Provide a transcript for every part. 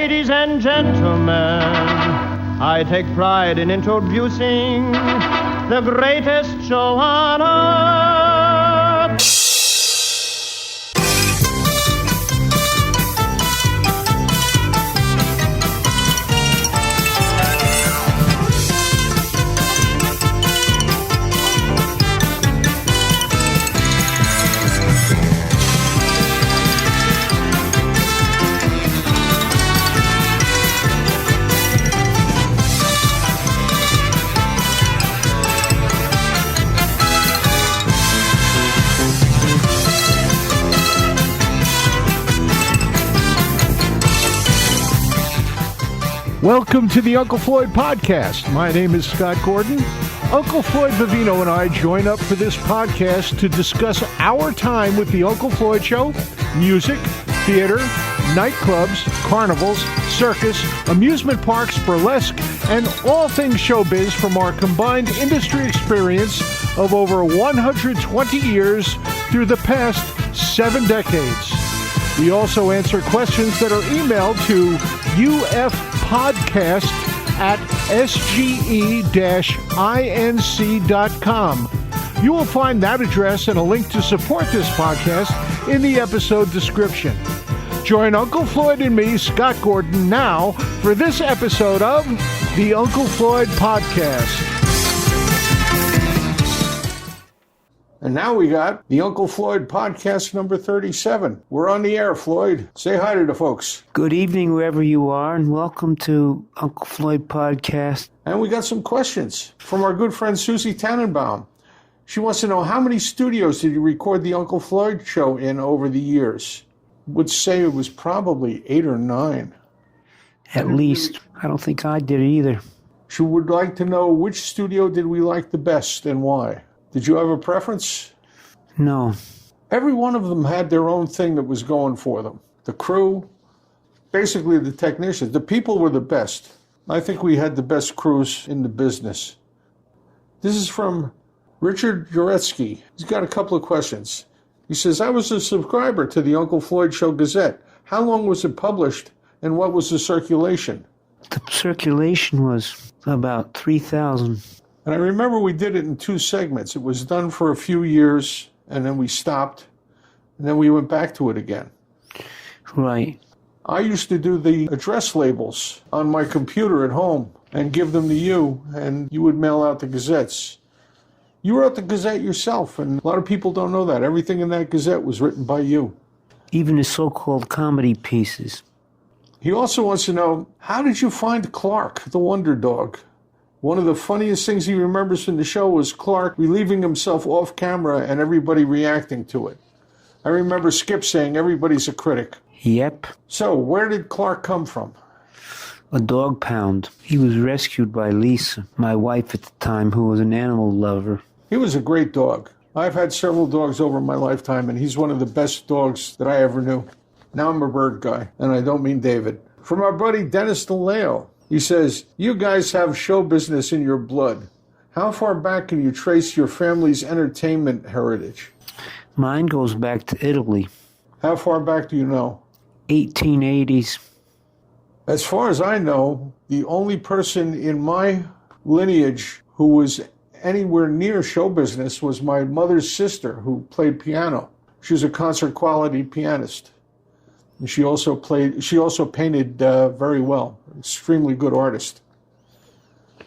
Ladies and gentlemen, I take pride in introducing the greatest show on earth. Welcome to the Uncle Floyd podcast. My name is Scott Gordon. Uncle Floyd Vivino and I join up for this podcast to discuss our time with the Uncle Floyd Show, music, theater, nightclubs, carnivals, circus, amusement parks, burlesque, and all things showbiz from our combined industry experience of over 120 years through the past 7 decades. We also answer questions that are emailed to ufpodcast@sge-inc.com. You will find that address and a link to support this podcast in the episode description. Join Uncle Floyd and me, Scott Gordon, now for this episode of the Uncle Floyd Podcast. And now we got the Uncle Floyd Podcast number 37. We're on the air, Floyd. Say hi to the folks. Good evening, wherever you are, and welcome to Uncle Floyd Podcast. And we got some questions from our good friend Susie Tannenbaum. She wants to know, how many studios did you record the Uncle Floyd Show in over the years? Would say it was probably 8 or 9. At least. I don't think I did either. She would like to know, which studio did we like the best and why? Did you have a preference? No. Every one of them had their own thing that was going for them. The crew, basically the technicians, the people were the best. I think we had the best crews in the business. This is from Richard Juretsky. He's got a couple of questions. He says, I was a subscriber to the Uncle Floyd Show Gazette. How long was it published, and what was the circulation? The circulation was about 3,000. And I remember we did it in 2 segments. It was done for a few years, and then we stopped, and then we went back to it again. Right. I used to do the address labels on my computer at home and give them to you, and you would mail out the gazettes. You wrote the Gazette yourself, and a lot of people don't know that. Everything in that Gazette was written by you. Even the so-called comedy pieces. He also wants to know, how did you find Clark, the Wonder Dog? One of the funniest things he remembers from the show was Clark relieving himself off camera and everybody reacting to it. I remember Skip saying, everybody's a critic. Yep. So, where did Clark come from? A dog pound. He was rescued by Lisa, my wife at the time, who was an animal lover. He was a great dog. I've had several dogs over my lifetime, and he's one of the best dogs that I ever knew. Now I'm a bird guy, and I don't mean David. From our buddy Dennis DeLeo. He says, you guys have show business in your blood. How far back can you trace your family's entertainment heritage? Mine goes back to Italy. How far back do you know? 1880s. As far as I know, the only person in my lineage who was anywhere near show business was my mother's sister, who played piano. She was a concert quality pianist. And she also painted very well. Extremely good artist.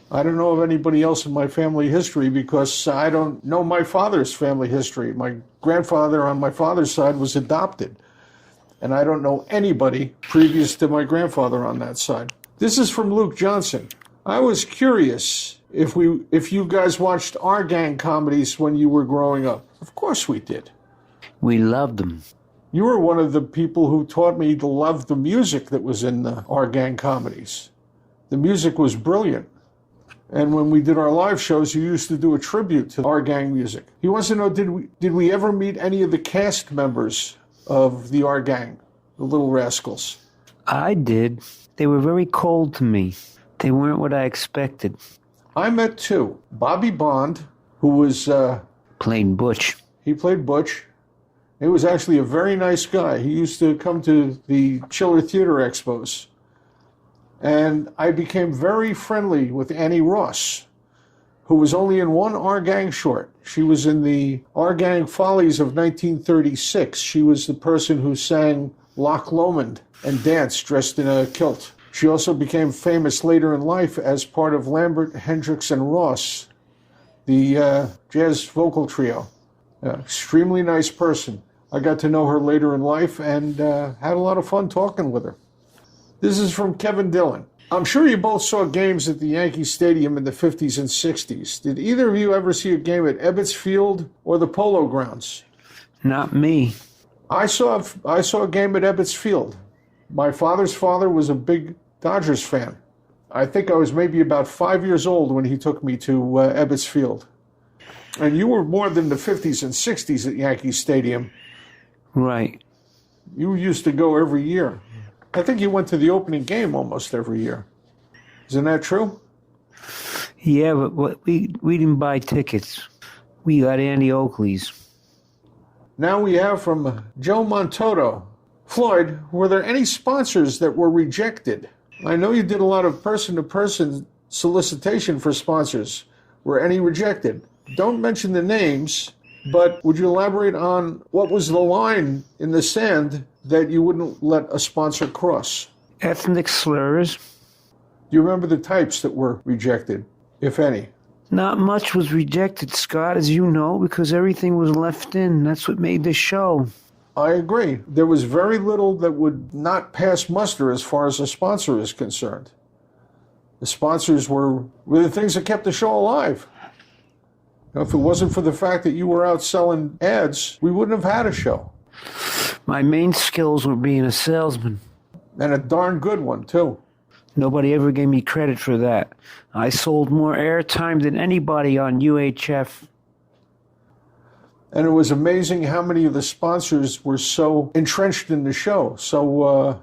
I don't know of anybody else in my family history because I don't know my father's family history. My grandfather on my father's side was adopted. And I don't know anybody previous to my grandfather on that side. This is from Luke Johnson. I was curious if you guys watched Our Gang comedies when you were growing up. Of course we did. We loved them. You were one of the people who taught me to love the music that was in the Our Gang comedies. The music was brilliant. And when we did our live shows, you used to do a tribute to Our Gang music. He wants to know, did we ever meet any of the cast members of the Our Gang, the Little Rascals? I did. They were very cold to me. They weren't what I expected. I met 2. Bobby Bond, who was... Played Butch. He played Butch. He was actually a very nice guy. He used to come to the Chiller Theater Expos. And I became very friendly with Annie Ross, who was only in one Our Gang short. She was in the Our Gang Follies of 1936. She was the person who sang Loch Lomond and danced dressed in a kilt. She also became famous later in life as part of Lambert, Hendricks, and Ross, the jazz vocal trio. Extremely nice person. I got to know her later in life and had a lot of fun talking with her. This is from Kevin Dillon. I'm sure you both saw games at the Yankee Stadium in the 50s and 60s. Did either of you ever see a game at Ebbets Field or the Polo Grounds? Not me. I saw a game at Ebbets Field. My father's father was a big Dodgers fan. I think I was maybe about 5 years old when he took me to Ebbets Field. And you were more than the 50s and 60s at Yankee Stadium. Right. You used to go every year. I think you went to the opening game almost every year. Isn't that true? Yeah, but we didn't buy tickets. We got Andy Oakley's. Now we have from Joe Montoto. Floyd, were there any sponsors that were rejected? I know you did a lot of person-to-person solicitation for sponsors. Were any rejected? Don't mention the names, but would you elaborate on what was the line in the sand that you wouldn't let a sponsor cross? Ethnic slurs. Do you remember the types that were rejected, if any? Not much was rejected, Scott, as you know, because everything was left in. That's what made the show. I agree. There was very little that would not pass muster as far as a sponsor is concerned. The sponsors were the things that kept the show alive. If it wasn't for the fact that you were out selling ads, we wouldn't have had a show. My main skills were being a salesman. And a darn good one, too. Nobody ever gave me credit for that. I sold more airtime than anybody on UHF. And it was amazing how many of the sponsors were so entrenched in the show, so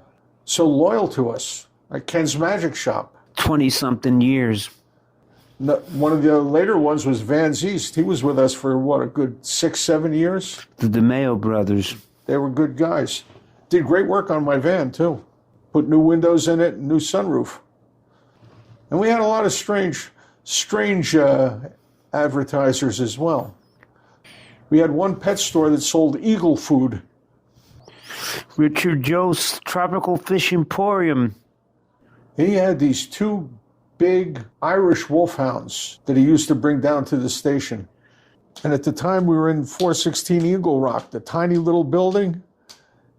loyal to us. Like Ken's Magic Shop. 20-something years. One of the later ones was Van's East. He was with us for, a good 6-7 years? The DeMeo brothers. They were good guys. Did great work on my van, too. Put new windows in it, new sunroof. And we had a lot of strange advertisers as well. We had one pet store that sold eagle food. Richard Joe's Tropical Fish Emporium. He had these two big Irish wolfhounds that he used to bring down to the station. And at the time, we were in 416 Eagle Rock, the tiny little building.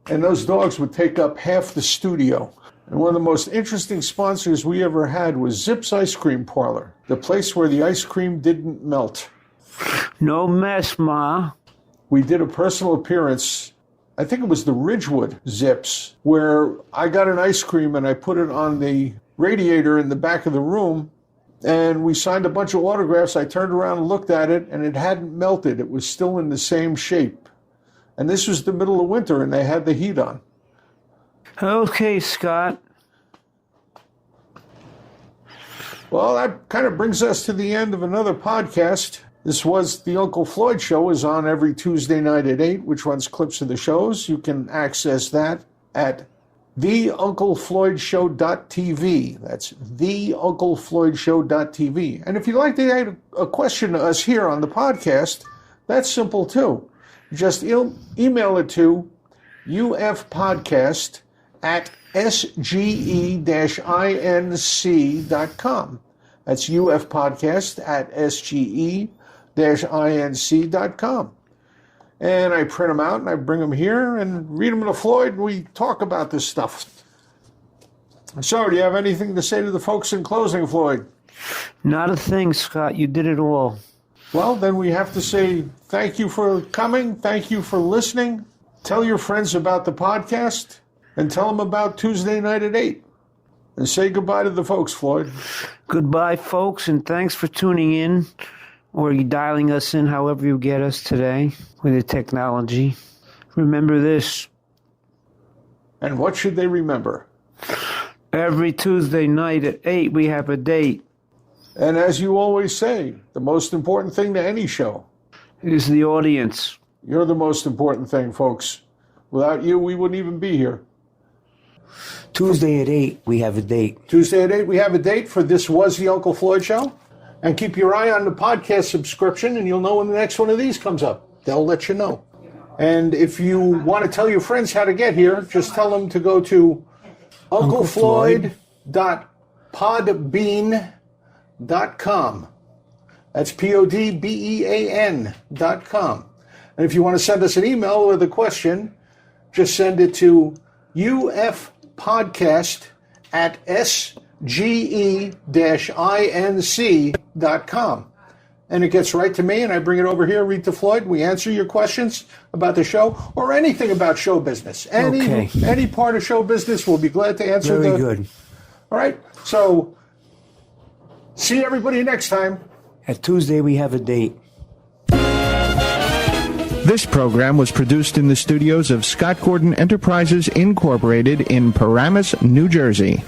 And those dogs would take up half the studio. And one of the most interesting sponsors we ever had was Zip's Ice Cream Parlor, the place where the ice cream didn't melt. No mess, Ma. We did a personal appearance, I think it was the Ridgewood Zips, where I got an ice cream and I put it on the radiator in the back of the room, and we signed a bunch of autographs. I turned around and looked at it, and it hadn't melted. It was still in the same shape. And this was the middle of winter, and they had the heat on. Okay, Scott. Well, that kind of brings us to the end of another podcast. This was The Uncle Floyd Show, is on every Tuesday night at 8, which runs clips of the shows. You can access that at theunclefloydshow.tv. That's theunclefloydshow.tv. And if you'd like to add a question to us here on the podcast, that's simple too. Just email it to ufpodcast@sge-inc.com. That's ufpodcast@sge-inc.com. And I print them out and I bring them here and read them to Floyd, and we talk about this stuff. So, do you have anything to say to the folks in closing, Floyd? Not a thing, Scott. You did it all. Well, then we have to say thank you for coming. Thank you for listening. Tell your friends about the podcast and tell them about Tuesday night at 8. And say goodbye to the folks, Floyd. Goodbye, folks, and thanks for tuning in or dialing us in however you get us today with the technology. Remember this. And what should they remember? Every Tuesday night at 8, we have a date. And as you always say, the most important thing to any show is the audience. You're the most important thing, folks. Without you, we wouldn't even be here. Tuesday at 8, we have a date. Tuesday at 8, we have a date for This Was the Uncle Floyd Show. And keep your eye on the podcast subscription, and you'll know when the next one of these comes up. They'll let you know. And if you want to tell your friends how to get here, just tell them to go to unclefloyd.podbean.com. That's PODBEAN.com. And if you want to send us an email with a question, just send it to ufpodcast@sge-inc.com. And it gets right to me, and I bring it over here, read to Floyd. We answer your questions about the show or anything about show business. Any part of show business, we'll be glad to answer. Very good. All right. So, see everybody next time. At Tuesday, we have a date. This program was produced in the studios of Scott Gordon Enterprises, Incorporated in Paramus, New Jersey.